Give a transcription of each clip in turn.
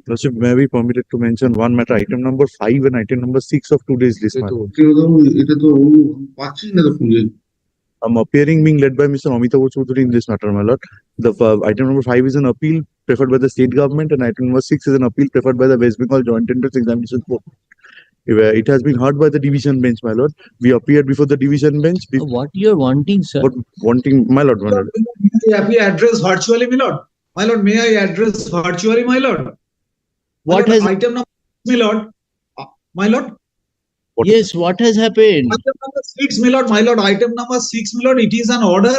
Lordship, may I be permitted to mention one matter, item number 5 and item number 6 of today's list, madam. Appearing being led by Mr. Amita Choudhury in this matter, my lord. The item number 5 is an appeal preferred by the state government, and item number 6 is an appeal preferred by the West Bengal Joint Entrance Examination Board. It has been heard by the division bench, my lord. We appeared before the division bench. What you are wanting, sir? What wanting, my lord, my lord. May I address virtually, my lord? My lord, may I address virtually, my lord? What has item number, my lord? My lord? What? Yes, what has happened? Item number 6, my lord. My lord, item number 6, my lord. It is an order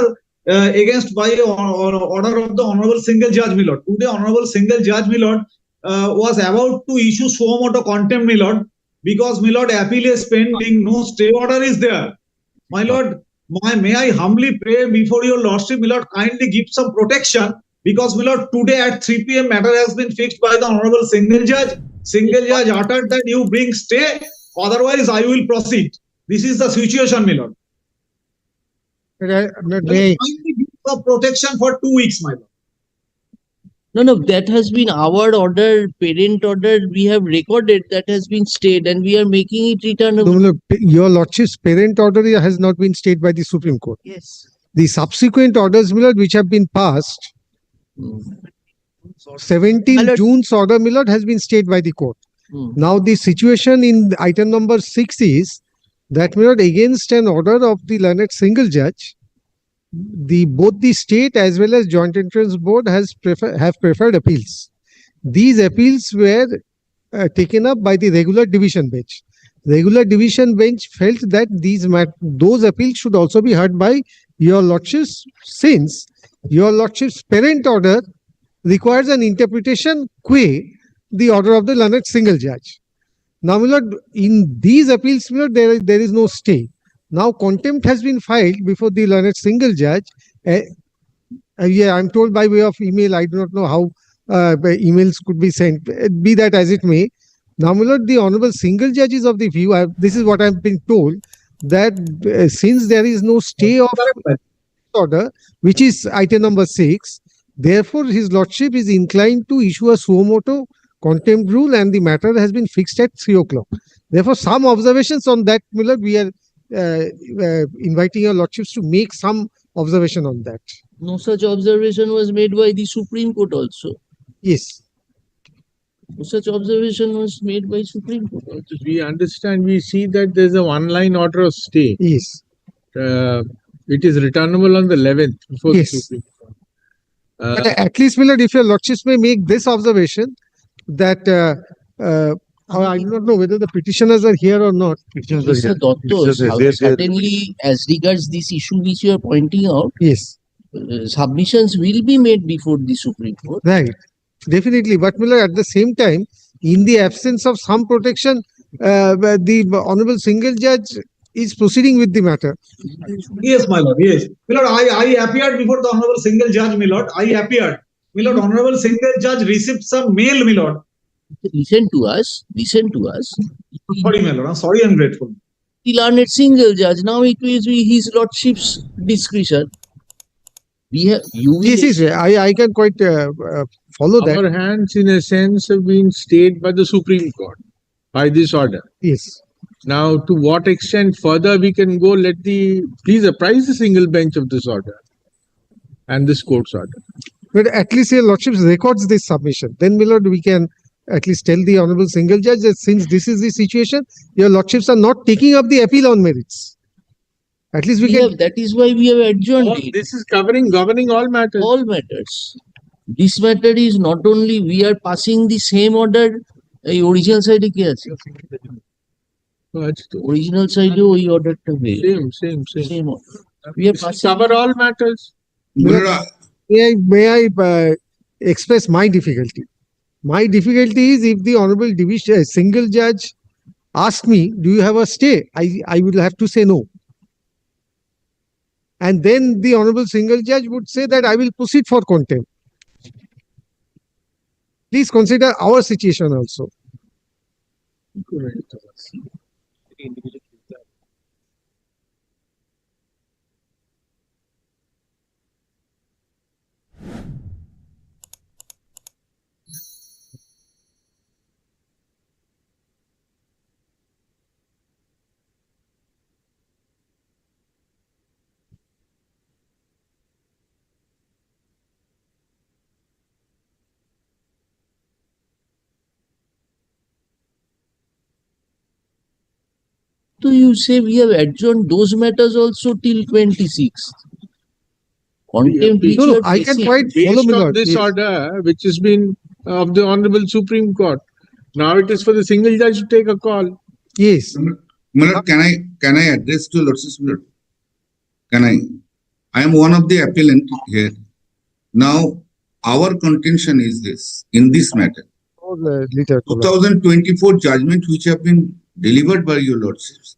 against by order of the Honorable Single Judge, my lord. Today, Honorable Single Judge, my lord, was about to issue suo motu contempt, my lord, because, my lord, appeal is pending. No stay order is there. My lord, may I humbly pray before your lordship, my lord, kindly give some protection, because, my lord, today at 3 p.m. matter has been fixed by the Honorable Single Judge. Single Judge uttered that you bring stay, otherwise I will proceed. This is the situation, my lord. Kindly give some protection for 2 weeks, my lord. No, that has been our order, parent order. We have recorded that has been stayed, and we are making it returnable. No, your lordship's parent order has not been stayed by the Supreme Court. Yes. The subsequent orders, my lord, which have been passed, 17 June's order, my lord, has been stayed by the court. Now the situation in item number 6 is that, my lord, against an order of the learned single judge, both the state as well as Joint Entrance Board have preferred appeals. These appeals were taken up by the regular division bench. Regular division bench felt that those appeals should also be heard by your lordships, since your lordship's parent order requires an interpretation qua the order of the learned single judge. Now, my lord, in these appeals, my lord, there is no stay. Now, contempt has been filed before the learned single judge. I'm told by way of email. I do not know how emails could be sent. Be that as it may. Now, my lord, the honorable single judge is of the view, this is what I've been told, that since there is no stay of order, which is item number 6, therefore his lordship is inclined to issue a suo motu contempt rule, and the matter has been fixed at 3 o'clock. Therefore, some observations on that, my lord, we are inviting your lordships to make some observation on that. No such observation was made by the Supreme Court also. Yes. No such observation was made by Supreme Court also. We understand, we see that there's a one-line order of stay. Yes. It is returnable on the 11th before the Supreme Court. But at least, my lord, if your lordships may make this observation, that I do not know whether the petitioners are here or not. Mr. Dotto, certainly, as regards this issue which you are pointing out, yes, submissions will be made before the Supreme Court. Right, definitely. But, my lord, at the same time, in the absence of some protection, the honorable single judge is proceeding with the matter. Yes, my lord. Yes, my lord. I appeared before the honorable single judge, my lord. I appeared. My lord, honorable single judge received some mail, my lord. Listen to us. Listen to us. Sorry, my lord. I'm sorry, I'm grateful. The learned single judge. Now it will be his lordship's discretion. We have you. Yes, I can quite follow that. Our hands, in a sense, have been stayed by the Supreme Court by this order. Yes. Now, to what extent further we can go? Please apprise the single bench of this order and this court's order. But at least your lordships records this submission. Then, my lord, we can at least tell the honorable single judge that since this is the situation, your lordships are not taking up the appeal on merits. At least we can. That is why we have adjourned. This is governing all matters. All matters. This matter is not only we are passing the same order. The original side original side we ordered to be same order. We are passing. Cover all matters. May I express my difficulty? My difficulty is if the honorable single judge asks me, do you have a stay? I will have to say no. And then the honorable single judge would say that I will proceed for contempt. Please consider our situation also. So you say we have adjourned those matters also till 26th. Contempt which No, you no, are I can facing. quite follow, Based my on lord. this Yes. order, which has been of the Honorable Supreme Court, now it is for the single judge to take a call. Yes. My lord, can I address to Lordship's my lord? Can I? I am one of the appellant here. Now, our contention is this, in this matter. Or, later. 2024 judgment which have been delivered by your lordships,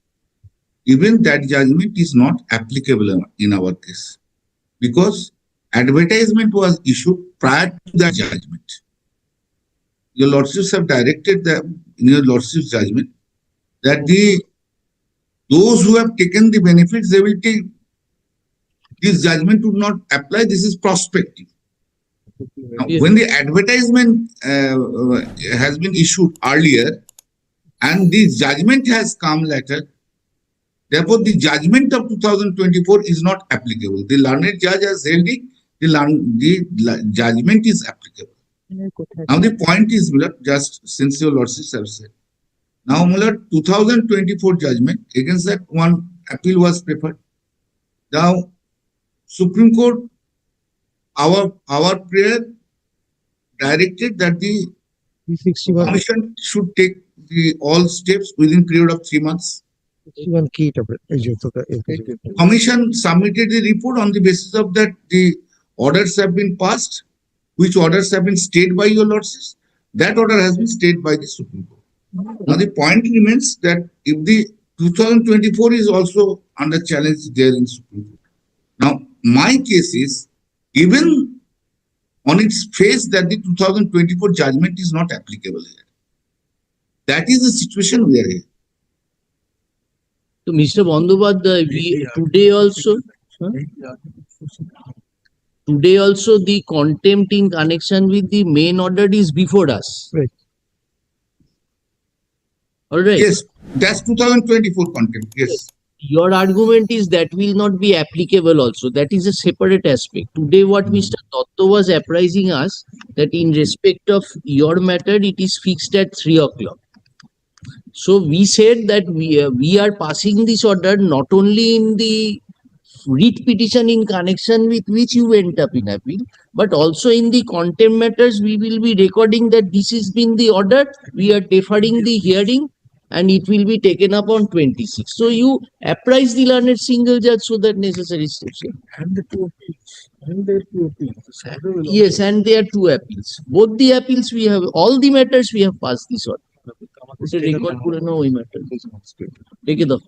even that judgment is not applicable in our case because advertisement was issued prior to that judgment. Your lordships have directed them in your lordships judgment that those who have taken the benefits, they will take, this judgment would not apply. This is prospective. Now, Yes. when the advertisement has been issued earlier and the judgment has come later, therefore the judgment of 2024 is not applicable. The learned judge has held it, the judgment is applicable. Now the point is, my lord, just since your lordships have said, now my lord, 2024 judgment, against that one appeal was preferred. Now Supreme Court, our prayer directed that the 61 Commission should take all steps within period of 3 months. 61 key tab এই যে তো Commission submitted the report on the basis of that the orders have been passed, which orders have been stayed by your lordships. That order has been stayed by the Supreme Court. Now the point remains that if the 2024 is also under challenge there in Supreme Court. Now my case is even on its face that the 2024 judgment is not applicable here. That is the situation we are in. So Mr. Bandyopadhyay, we today also the contempt in connection with the main order is before us. Right. All right. Yes, that's 2024 contempt. Yes. Your argument is that will not be applicable also. That is a separate aspect. Today what Mr. Dotto was apprising us that in respect of your matter, it is fixed at 3 o'clock. So we said that we are passing this order not only in the writ petition in connection with which you went up in appeal, but also in the contempt matters we will be recording that this has been the order, we are deferring the hearing and it will be taken up on 26. So you apprise the learned single judge so that necessary steps. And the two appeals. And there are two appeals. Yes, and there are 2 appeals. Both the appeals we have, all the matters we have passed this order. Record করে নাও ওই matter. Take it off.